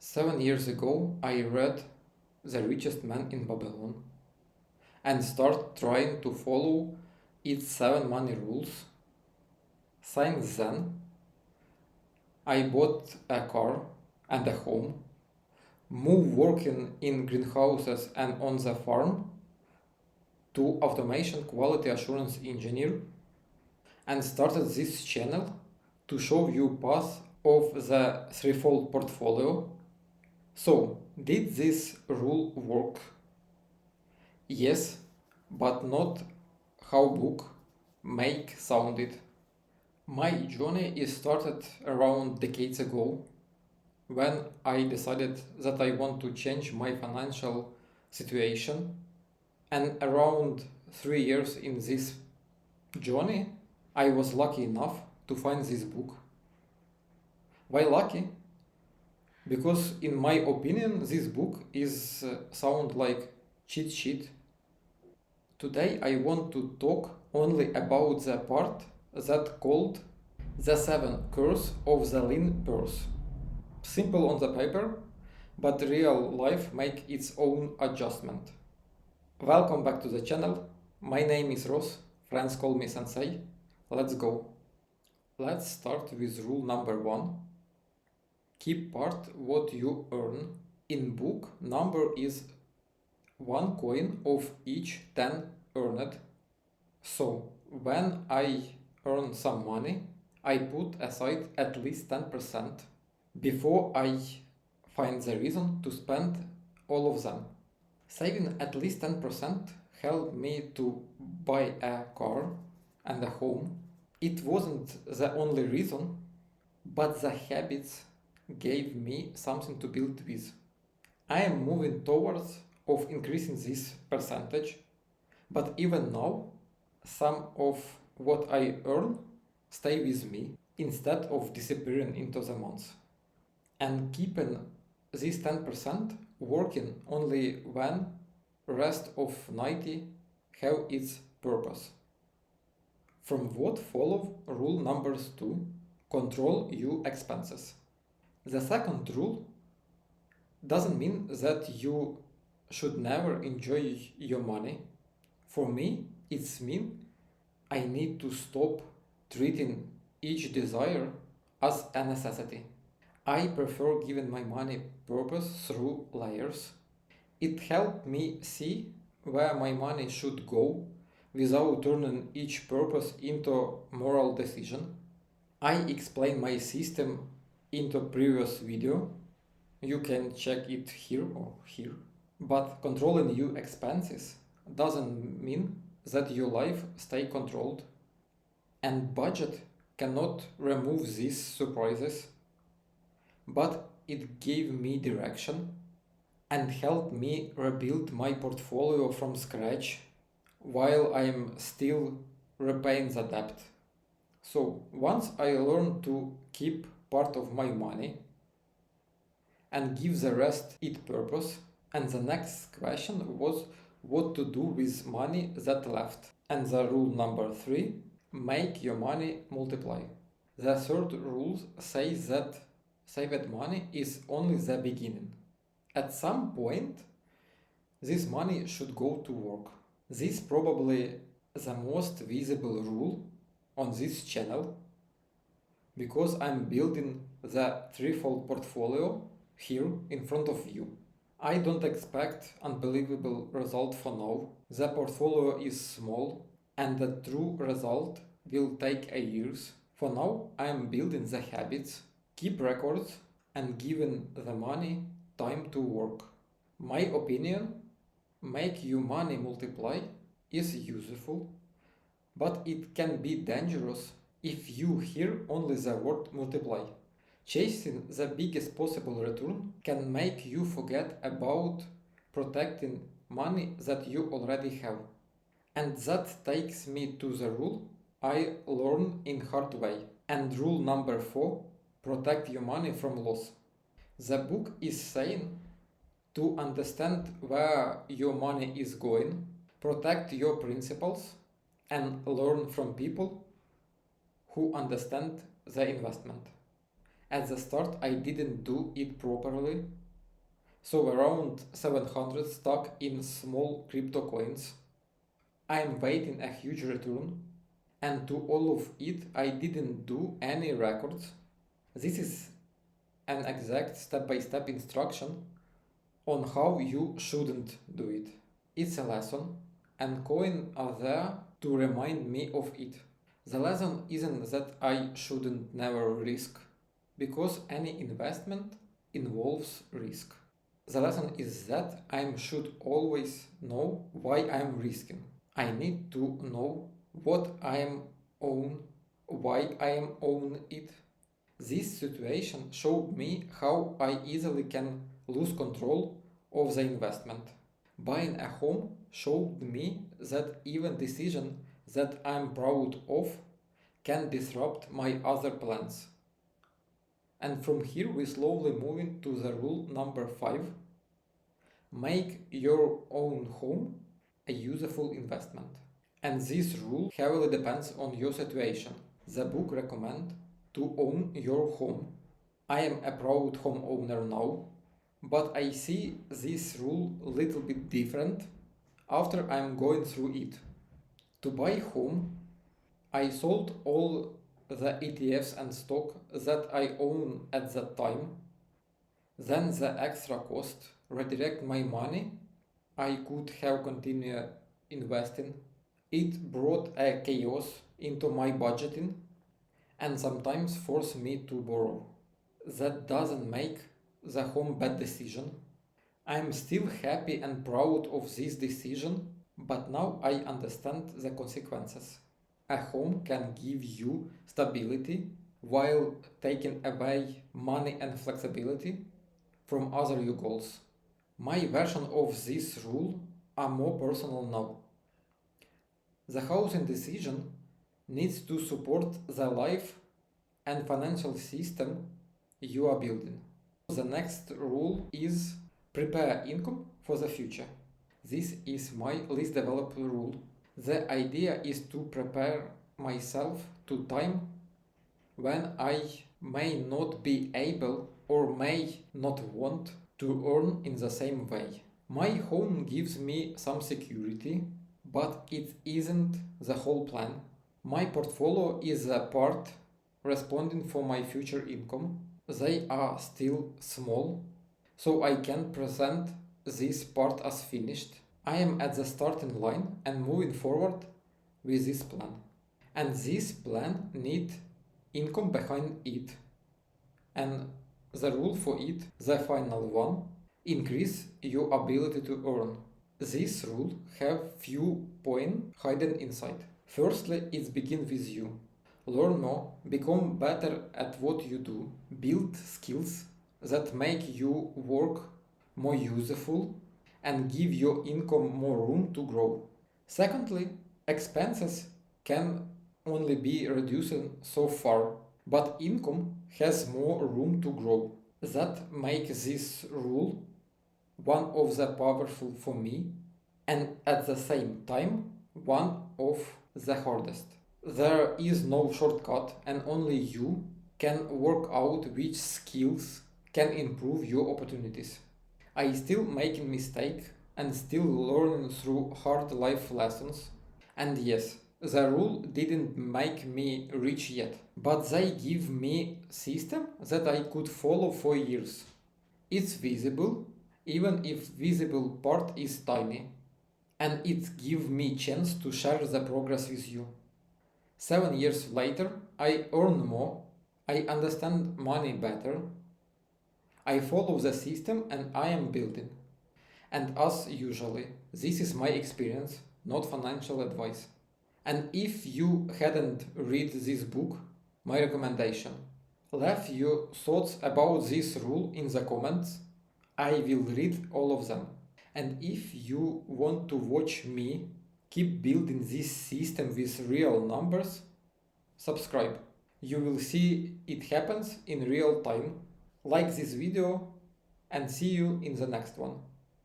7 years ago, I read The Richest Man in Babylon and start trying to follow its 7 money rules. Since then, I bought a car and a home, moved working in greenhouses and on the farm to automation quality assurance engineer and started this channel to show you path of the threefold portfolio. So, did this rule work? Yes, but not how book make sounded. My journey is started around decades ago when I decided that I want to change my financial situation, and around 3 years in this journey I was lucky enough to find this book. Why lucky? Because in my opinion this book is sound like cheat sheet. Today I want to talk only about the part that called the seven curse of the lean purse. Simple on the paper, but real life make its own adjustment. Welcome back to the channel. My name is Ross. Friends call me Sensei. Let's go. Let's start with rule number 1. Keep part what you earn. In book, number is 1 coin of each 10 earned. So when I earn some money, I put aside at least 10% before I find the reason to spend all of them. Saving at least 10% helped me to buy a car and a home. It wasn't the only reason, but the habits gave me something to build with. I am moving towards of increasing this percentage, but even now, some of what I earn stay with me instead of disappearing into the months. And keeping this 10% working only when rest of 90 have its purpose. From what follow rule numbers 2, control your expenses. The second rule doesn't mean that you should never enjoy your money. For me, it's mean I need to stop treating each desire as a necessity. I prefer giving my money purpose through layers. It helped me see where my money should go without turning each purpose into moral decision. I explain my system into previous video. You can check it here or here. But controlling your expenses doesn't mean that your life stay controlled. And budget cannot remove these surprises, but it gave me direction and helped me rebuild my portfolio from scratch while I'm still repaying the debt. So once I learned to keep part of my money and give the rest its purpose, and the next question was what to do with money that left. And the rule number 3, make your money multiply. The third rule says that saved money is only the beginning. At some point, this money should go to work. This is probably the most visible rule on this channel because I'm building the threefold portfolio here in front of you. I don't expect unbelievable result for now. The portfolio is small and the true result will take a years. For now, I am building the habits, keep records and giving the money time to work. My opinion, make your money multiply is useful, but it can be dangerous if you hear only the word multiply. Chasing the biggest possible return can make you forget about protecting money that you already have. And that takes me to the rule I learned in hard way. And rule number 4, protect your money from loss. The book is saying to understand where your money is going, protect your principles, and learn from people who understand the investment. At the start, I didn't do it properly, so around 700 stuck in small crypto coins. I'm waiting a huge return, and to all of it, I didn't do any records. This is an exact step-by-step instruction on how you shouldn't do it. It's a lesson, and coins are there to remind me of it. The lesson isn't that I shouldn't never risk, because any investment involves risk. The lesson is that I should always know why I'm risking. I need to know what I am own, why I am own it. This situation showed me how I easily can lose control of the investment. Buying a home showed me that even decision that I'm proud of can disrupt my other plans. And from here we slowly move into the rule number 5. Make your own home a useful investment. And this rule heavily depends on your situation. The book recommends to own your home. I am a proud homeowner now, but I see this rule a little bit different after I'm going through it. To buy home, I sold all the ETFs and stock that I own at that time. Then the extra cost redirect my money. I could have continued investing. It brought a chaos into my budgeting and sometimes forced me to borrow. That doesn't make the home bad decision. I'm still happy and proud of this decision, but now I understand the consequences. A home can give you stability while taking away money and flexibility from other your goals. My version of this rule are more personal now. The housing decision needs to support the life and financial system you are building. The next rule is prepare income for the future. This is my least developed rule. The idea is to prepare myself to time when I may not be able or may not want to earn in the same way. My home gives me some security, but it isn't the whole plan. My portfolio is a part responding for my future income. They are still small, so I can present this part as finished. I am at the starting line and moving forward with this plan. And this plan needs income behind it. And the rule for it, the final one, increase your ability to earn. This rule have few points hidden inside. Firstly, it begins with you. Learn more, become better at what you do, build skills that make your work more useful and give your income more room to grow. Secondly, expenses can only be reduced so far, but income has more room to grow. That makes this rule one of the powerful for me and at the same time one of the hardest. There is no shortcut and only you can work out which skills can improve your opportunities. I still making mistake and still learning through hard life lessons. And yes, the rule didn't make me rich yet, but they give me system that I could follow for years. It's visible, even if visible part is tiny, and it gives me chance to share the progress with you. 7 years later, I earn more, I understand money better, I follow the system and I am building. And as usually, this is my experience, not financial advice. And if you hadn't read this book, my recommendation, leave your thoughts about this rule in the comments. I will read all of them. And if you want to watch me keep building this system with real numbers, subscribe. You will see it happens in real time. Like this video and see you in the next one.